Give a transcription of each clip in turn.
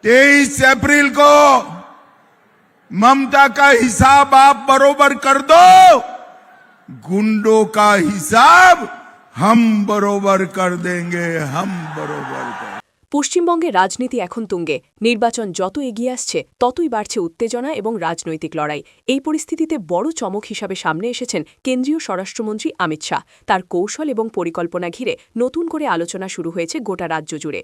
23 अप्रैल को ममता का हिसाब आप बरोबर कर दो, गुंडों का हिसाब हम बरोबर कर देंगे, हम बरोबर कर। পশ্চিমবঙ্গে রাজনীতি এখন তুঙ্গে। নির্বাচন যত এগিয়ে আসছে ততই বাড়ছে উত্তেজনা এবং রাজনৈতিক লড়াই। এই পরিস্থিতিতে বড় চমক হিসাবে সামনে এসেছেন কেন্দ্রীয় স্বরাষ্ট্রমন্ত্রী অমিত শাহ। তার কৌশল এবং পরিকল্পনা ঘিরে নতুন করে আলোচনা শুরু হয়েছে গোটা রাজ্য জুড়ে।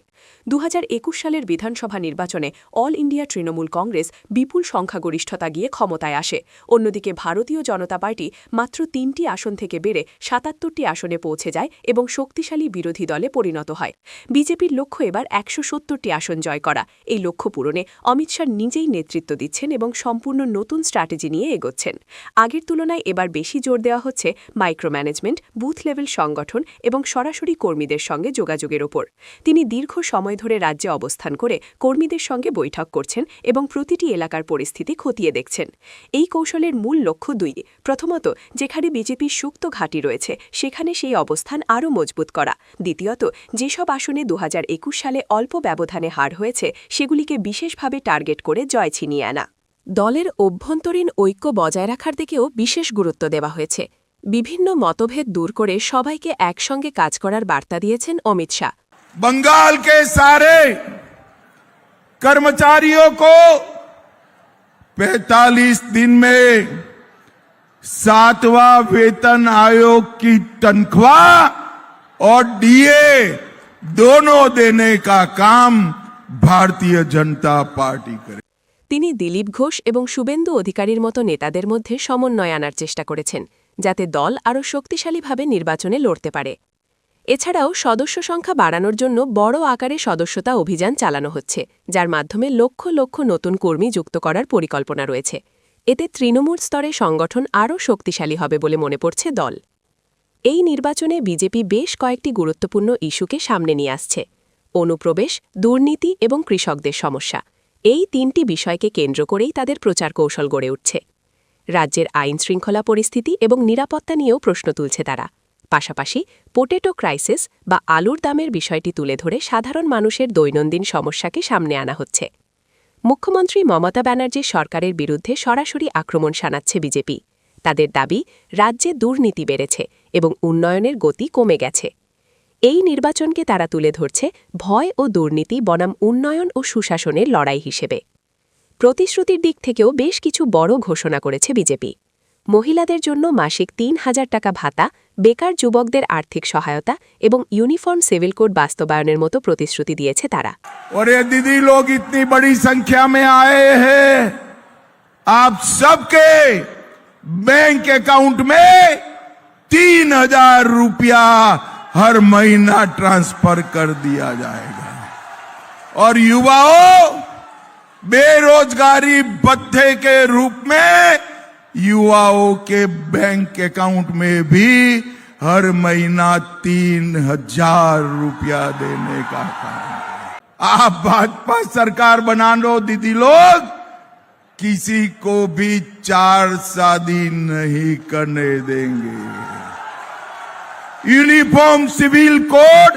2021 সালের বিধানসভা নির্বাচনে অল ইন্ডিয়া তৃণমূল কংগ্রেস বিপুল সংখ্যাগরিষ্ঠতা গিয়ে ক্ষমতায় আসে। অন্যদিকে ভারতীয় জনতা পার্টি মাত্র 3টি আসন থেকে বেড়ে 77টি আসনে পৌঁছে যায় এবং শক্তিশালী বিরোধী দলে পরিণত হয়। বিজেপির লক্ষ্য এবার 170টি আসন জয় করা। এই লক্ষ্য পূরণে অমিত শাহ নিজেই নেতৃত্ব দিচ্ছেন এবং সম্পূর্ণ নতুন স্ট্র্যাটেজি নিয়ে এগোচ্ছেন। আগের তুলনায় এবার বেশি জোর দেওয়া হচ্ছে মাইক্রো ম্যানেজমেন্ট, বুথ লেভেল সংগঠন এবং সরাসরি কর্মীদের সঙ্গে যোগাযোগের ওপর। তিনি দীর্ঘ সময় ধরে রাজ্যে অবস্থান করে কর্মীদের সঙ্গে বৈঠক করছেন এবং প্রতিটি এলাকার পরিস্থিতি খতিয়ে দেখছেন। এই কৌশলের মূল লক্ষ্য দুই। প্রথমত, যেখানে বিজেপির সুপ্ত ঘাঁটি রয়েছে সেখানে সেই অবস্থান আরও মজবুত করা। দ্বিতীয়ত, যেসব আসনে 2021 সালে অল্প ব্যবধানে হার হয়েছে সেগুলিকে বিশেষভাবে টার্গেট করে জয় ছিনিয়ে আনা। দলের অভ্যন্তরীণ ঐক্য বজায় রাখার দিকেও বিশেষ গুরুত্ব দেওয়া হয়েছে। বিভিন্ন মতভেদ দূর করে সবাইকে একসঙ্গে কাজ করার বার্তা দিয়েছেন অমিত শাহ। बंगाल के सारे कर्मचारियों को 45 दिन में 7वां वेतन आयोग की तनख्वाह और डीए दोनों देने का काम भारतीय जनता पार्टी करे। তিনি দিলীপ ঘোষ এবং শুভেন্দু অধিকারীর মতো নেতাদের মধ্যে সমন্বয় আনার চেষ্টা করেছেন, যাতে দল আরও শক্তিশালীভাবে নির্বাচনে লড়তে পারে। এছাড়াও সদস্য সংখ্যা বাড়ানোর জন্য বড় আকারে সদস্যতা অভিযান চালানো হচ্ছে, যার মাধ্যমে লক্ষ লক্ষ নতুন কর্মী যুক্ত করার পরিকল্পনা রয়েছে। এতে তৃণমূল স্তরে সংগঠন আরও শক্তিশালী হবে বলে মনে পড়ছে দল। এই নির্বাচনে বিজেপি বেশ কয়েকটি গুরুত্বপূর্ণ ইস্যুকে সামনে নিয়ে আসছে: অনুপ্রবেশ, দুর্নীতি এবং কৃষকদের সমস্যা। এই 3টি বিষয়কে কেন্দ্র করেই তাদের প্রচার কৌশল গড়ে উঠছে। রাজ্যের আইন শৃঙ্খলা পরিস্থিতি এবং নিরাপত্তা নিয়েও প্রশ্ন তুলছে তারা। পাশাপাশি পোটেটো ক্রাইসিস বা আলুর দামের বিষয়টি তুলে ধরে সাধারণ মানুষের দৈনন্দিন সমস্যাকে সামনে আনা হচ্ছে। মুখ্যমন্ত্রী মমতা ব্যানার্জির সরকারের বিরুদ্ধে সরাসরি আক্রমণ শানাচ্ছে বিজেপি। তাদের দাবি, রাজ্যে দুর্নীতি বেড়েছে এবং উন্নয়নের গতি কমে গেছে। এই নির্বাচনকে তারা তুলে ধরছে ভয় ও দুর্নীতি বনাম উন্নয়ন ও সুশাসনের লড়াই হিসেবে। প্রতিশ্রুতির দিক থেকেও বেশ কিছু বড় ঘোষণা করেছে বিজেপি। মহিলাদের জন্য মাসিক 3000 টাকা ভাতা, বেকার যুবকদের আর্থিক সহায়তা এবং ইউনিফর্ম সিভিল কোড বাস্তবায়নের মতো প্রতিশ্রুতি দিয়েছে তারা। और ये दीदी लोग इतनी बड़ी संख्या में आए हैं, आप सबके बैंक अकाउंट में 3000 रुपया हर महीना ट्रांसफर कर दिया जाएगा। और युवाओं, बेरोजगारी भत्ते के रूप में युवाओं के बैंक अकाउंट में भी हर महीना 3000 रुपया देने का काम। आप भाजपा सरकार बना लो दीदी लोग, किसी को भी 4 शादी नहीं करने देंगे। यूनिफॉर्म सिविल कोड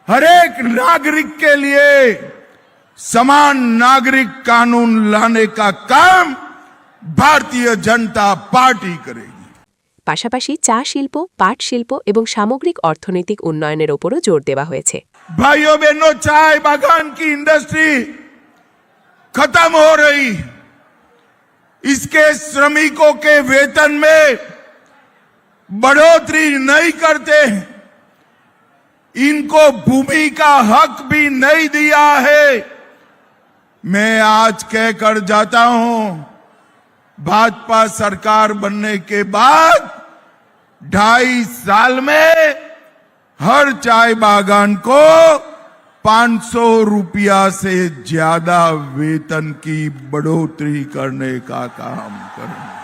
हर एक नागरिक के लिए समान नागरिक कानून लाने का काम भारतीय जनता पार्टी करेगी। পাশাপাশি চা শিল্প, পাট শিল্প এবং সামগ্রিক অর্থনৈতিক উন্নয়নের ওপরও জোর দেওয়া হয়েছে। भाइयों बहनों, चाय बागान की इंडस्ट्री खत्म हो रही, इसके श्रमिकों के वेतन में बढ़ोतरी नहीं करते, इनको भूमि का हक भी नहीं दिया है। मैं आज कहकर जाता हूं, भाजपा सरकार बनने के बाद 2.5 साल में हर चाय बागान को 500 रुपया से ज्यादा वेतन की बढ़ोतरी करने का काम करेंगे।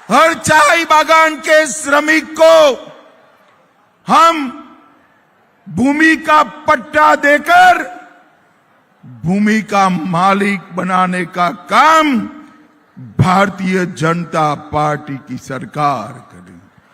हर चाय बागान के श्रमिक को हम भूमि का पट्टा देकर भूमि का मालिक बनाने का काम भारतीय जनता पार्टी की सरकार